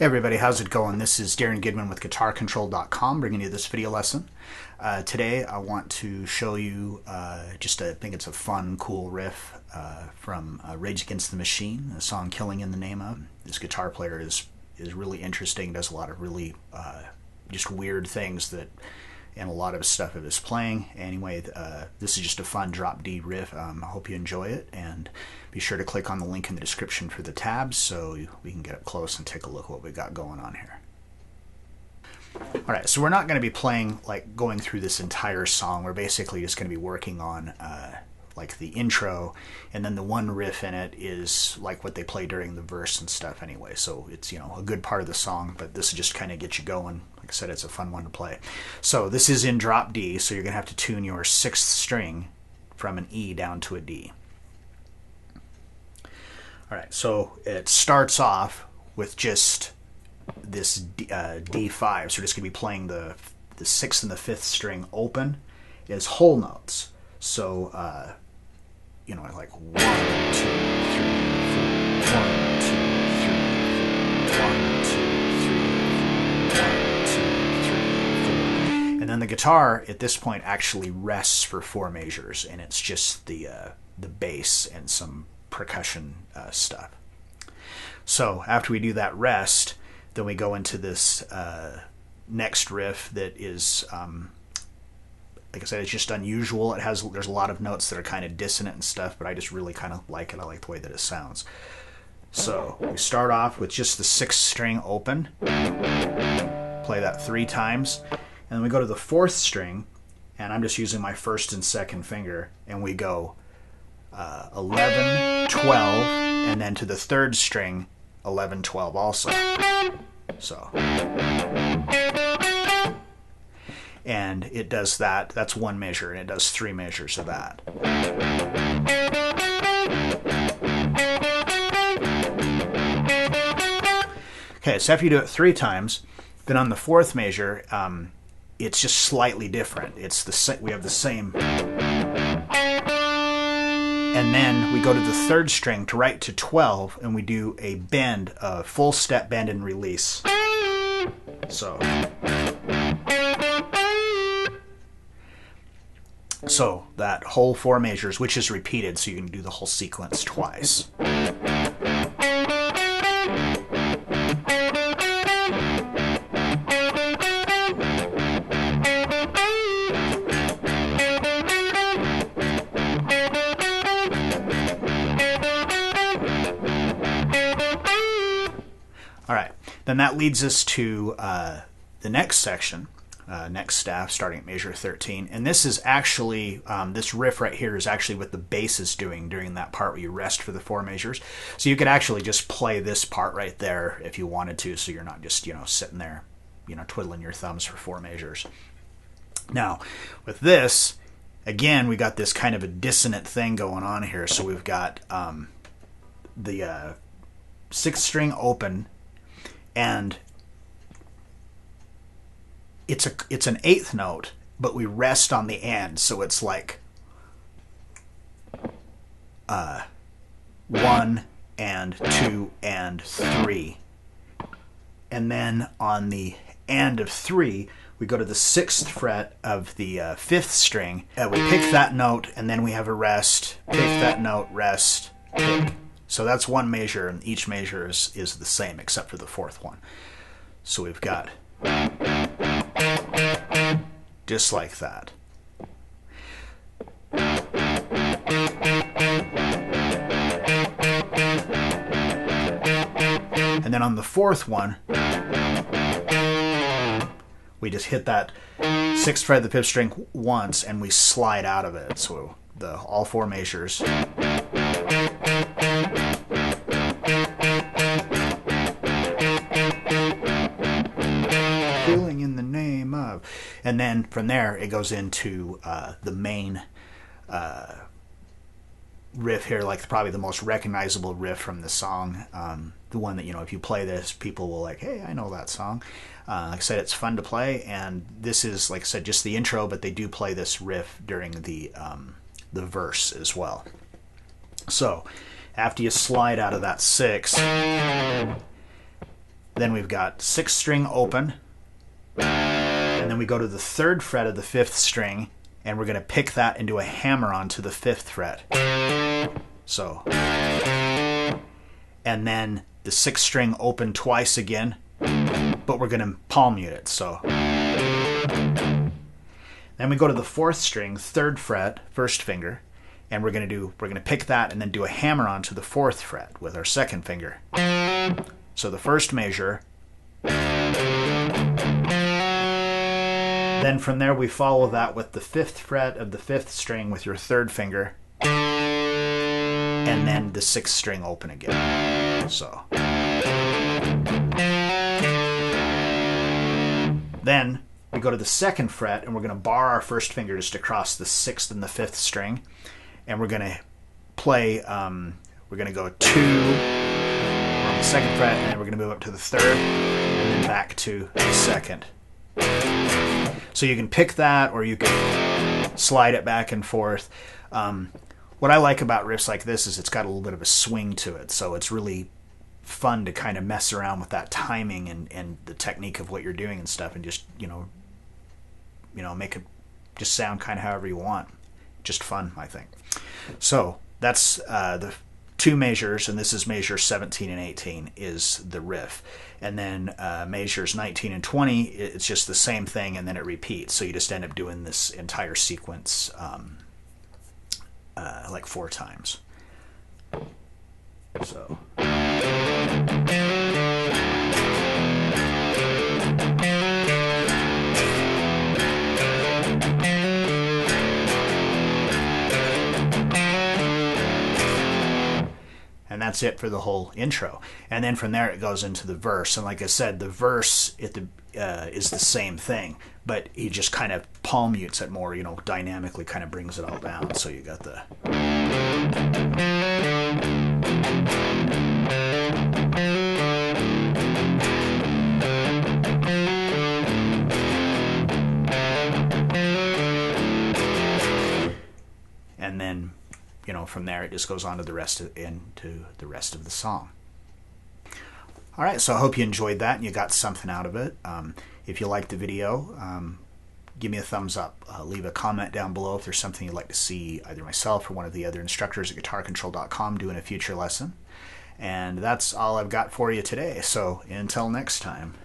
Hey everybody, how's it going? This is Darrin Goodman with GuitarControl.com bringing you this video lesson. Today I want to show you I think it's a fun, cool riff from Rage Against the Machine, the song Killing in the Name of. This guitar player is really interesting, does a lot of really just weird things that, and a lot of stuff of his playing. Anyway, this is just a fun drop D riff. I hope you enjoy it, and be sure to click on the link in the description for the tabs so we can get up close and take a look at what we got going on here. Alright, so we're not going to be playing, like, going through this entire song. We're basically just going to be working on like the intro, and then the one riff in it is like what they play during the verse and stuff anyway, so it's, you know, a good part of the song, but this just kind of gets you going. Like I said, it's a fun one to play. So this is in drop D, so you're gonna have to tune your 6th string from an E down to a D. Alright, so it starts off with just this D5, so we're just gonna be playing the 6th and the 5th string open as whole notes. So you know, like 1, 2, 3, 4, 1, 2, 3, 4, 1, 2, 3, 4, 1, 2, 3, 4. And then the guitar at this point actually rests for 4 measures, and it's just the bass and some percussion stuff. So after we do that rest, then we go into this next riff that is like I said, it's just unusual. There's a lot of notes that are kind of dissonant and stuff, but I just really kind of like it. I like the way that it sounds. So we start off with just the 6th string open, play that 3 times, and then we go to the 4th string, and I'm just using my 1st and 2nd finger, and we go 11, 12, and then to the 3rd string, 11, 12 also. So. And it does that. That's 1 measure, and it does 3 measures of that. Okay, so after you do it 3 times, then on the 4th measure, it's just slightly different. We have the same, and then we go to the 3rd string to right to 12, and we do a bend, a full step bend and release. So that whole 4 measures, which is repeated, so you can do the whole sequence twice. All right, then that leads us to the next section. Next staff, starting at measure 13, and this is actually this riff right here is actually what the bass is doing during that part where you rest for the 4 measures. So you could actually just play this part right there if you wanted to, so you're not just, you know, sitting there, you know, twiddling your thumbs for 4 measures. Now with this, again, we got this kind of a dissonant thing going on here. So we've got the 6th string open, and it's an 8th note, but we rest on the end, so it's like 1 and 2 and 3, and then on the end of 3 we go to the 6th fret of the 5th string, and we pick that note, and then we have a rest, pick that note, rest, pick. So that's 1 measure, and each measure is the same except for the 4th one. So we've got just like that. And then on the 4th one, we just hit that 6th fret of the 5th string once, and we slide out of it. So all 4 measures. Killing in the name of, and then from there it goes into the main riff here, like probably the most recognizable riff from the song, the one that, you know, if you play this, people will like, hey, I know that song. Like I said, it's fun to play, and this is, like I said, just the intro, but they do play this riff during the verse as well. So after you slide out of that 6, Then we've got 6th string open, and then we go to the 3rd fret of the 5th string, and we're going to pick that and do a hammer onto the 5th fret. So, and then the 6th string open twice again, but we're going to palm mute it. So, then we go to the 4th string, 3rd fret, 1st finger, and we're going to pick that and then do a hammer onto the 4th fret with our 2nd finger. So the first measure. Then from there we follow that with the 5th fret of the 5th string with your 3rd finger, and then the 6th string open again. So then we go to the 2nd fret, and we're going to bar our 1st finger just across the 6th and the 5th string, and we're going to play, we're going to go 2 on the 2nd fret, and then we're going to move up to the 3rd, and then back to the 2nd. So you can pick that, or you can slide it back and forth. What I like about riffs like this is it's got a little bit of a swing to it, so it's really fun to kind of mess around with that timing and the technique of what you're doing and stuff, and just make it just sound kind of however you want. Just fun, I think. So that's the 2 measures, and this is measure 17 and 18 is the riff. And then measures 19 and 20, it's just the same thing, and then it repeats. So you just end up doing this entire sequence like 4 times. So. And that's it for the whole intro. And then from there it goes into the verse. And like I said, the verse is the same thing, but he just kind of palm mutes it more, dynamically kind of brings it all down. So you got the... And then, from there it just goes on to the rest of the song. All right, so I hope you enjoyed that and you got something out of it. If you liked the video, give me a thumbs up. Leave a comment down below if there's something you'd like to see either myself or one of the other instructors at guitarcontrol.com do in a future lesson. And that's all I've got for you today. So until next time.